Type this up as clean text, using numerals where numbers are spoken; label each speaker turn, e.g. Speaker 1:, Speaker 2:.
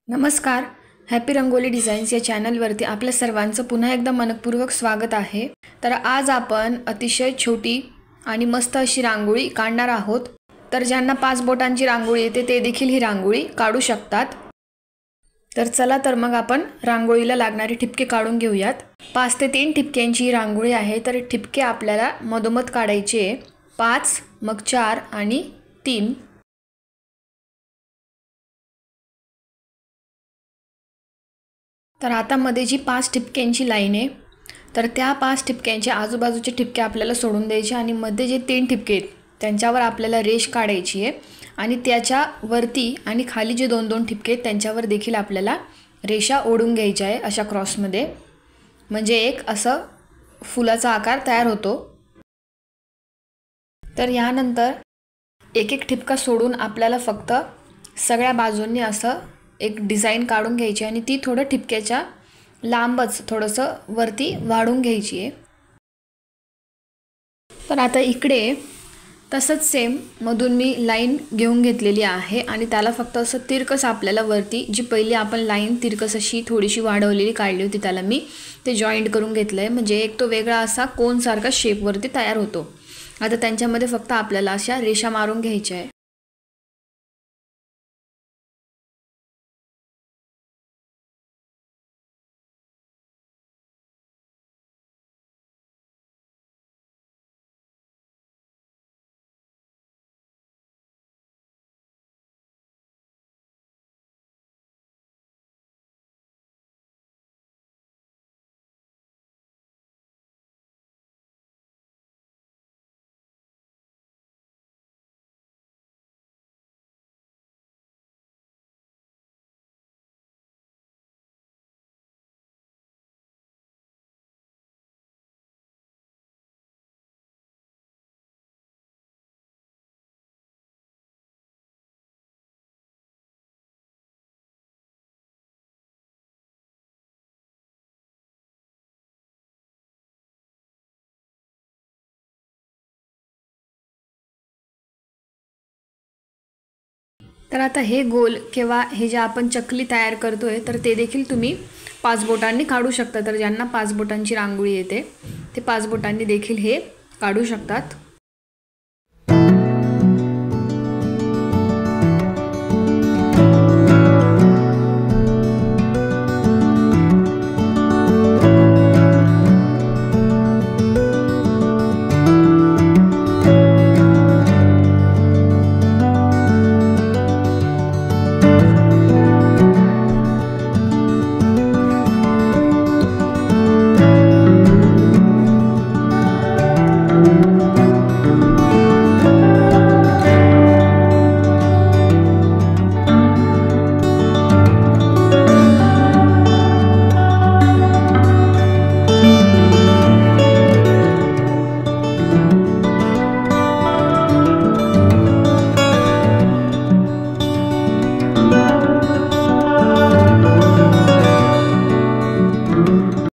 Speaker 1: नमस्कार. Happy rangoli designs या चॅनलवरती आपल्या सर्वांचं पुन्हा एकदा मनपूर्वक स्वागत आहे. तर आज आपण अतिशय छोटी आणि मस्त अशी रांगोळी काढणार आहोत. तर ज्यांना 5 बोटांची रांगोळी येते ते देखील ही रांगोळी काढू शकतात. तर चला तर मग आपण रांगोळीला लागणारे ठिपके काढून घेऊयात. 5 ते 3 ठिपक्यांची रांगोळी आहे. तर ठिपके आपल्याला मधोमध काढायचे 5, मग 4 आणि 3. तर आता मध्ये जी 5 ठिपक्यांची लाईन आहे तर त्या 5 ठिपक्यांचे आजूबाजूचे ठिपके आपल्याला सोडून द्यायचे आणि मध्ये जे 3 ठिपके आहेत त्यांच्यावर आपल्याला रेष काढायची आहे आणि त्याच्या वरती आणि खाली जे 2-2 ठिपके आहेत त्यांच्यावर देखील आपल्याला रेषा ओढून घ्यायच्या आहे अशा क्रॉसमध्ये. म्हणजे एक असं फुलाचा आकार तयार होतो. तर यानंतर एक एक ठिपका सोडून आपल्याला फक्त सगळ्या बाजूंनी असं एक डिझाईन काढून घ्यायची आणि ती थोडं ठिपक्याच्या लांबच थोडंसं वरती वाढून घ्यायची आहे. तर आता इकडे तसंच सेम मधून मी लाईन घेऊन घेतलेली आहे आणि त्याला फक्त असं तिरकस आपल्याला वरती जी पहिली आपण लाईन तिरकस अशी थोडीशी वाढवलेली काढली होती त्याला मी ते जॉईंट करून घेतलं आहे. म्हणजे एक तो वेगळा असा कोनसारखा शेपवरती तयार होतो. आता त्यांच्यामध्ये फक्त आपल्याला अशा रेषा मारून घ्यायच्या आहे. तर आता हे गोल किंवा हे जे आपण चकली तयार करतोय तर ते देखील तुम्ही 5 बोटांनी काढू शकता. तर ज्यांना 5 बोटांची रांगोळी येते ते 5 बोटांनी देखील हे काढू शकतात.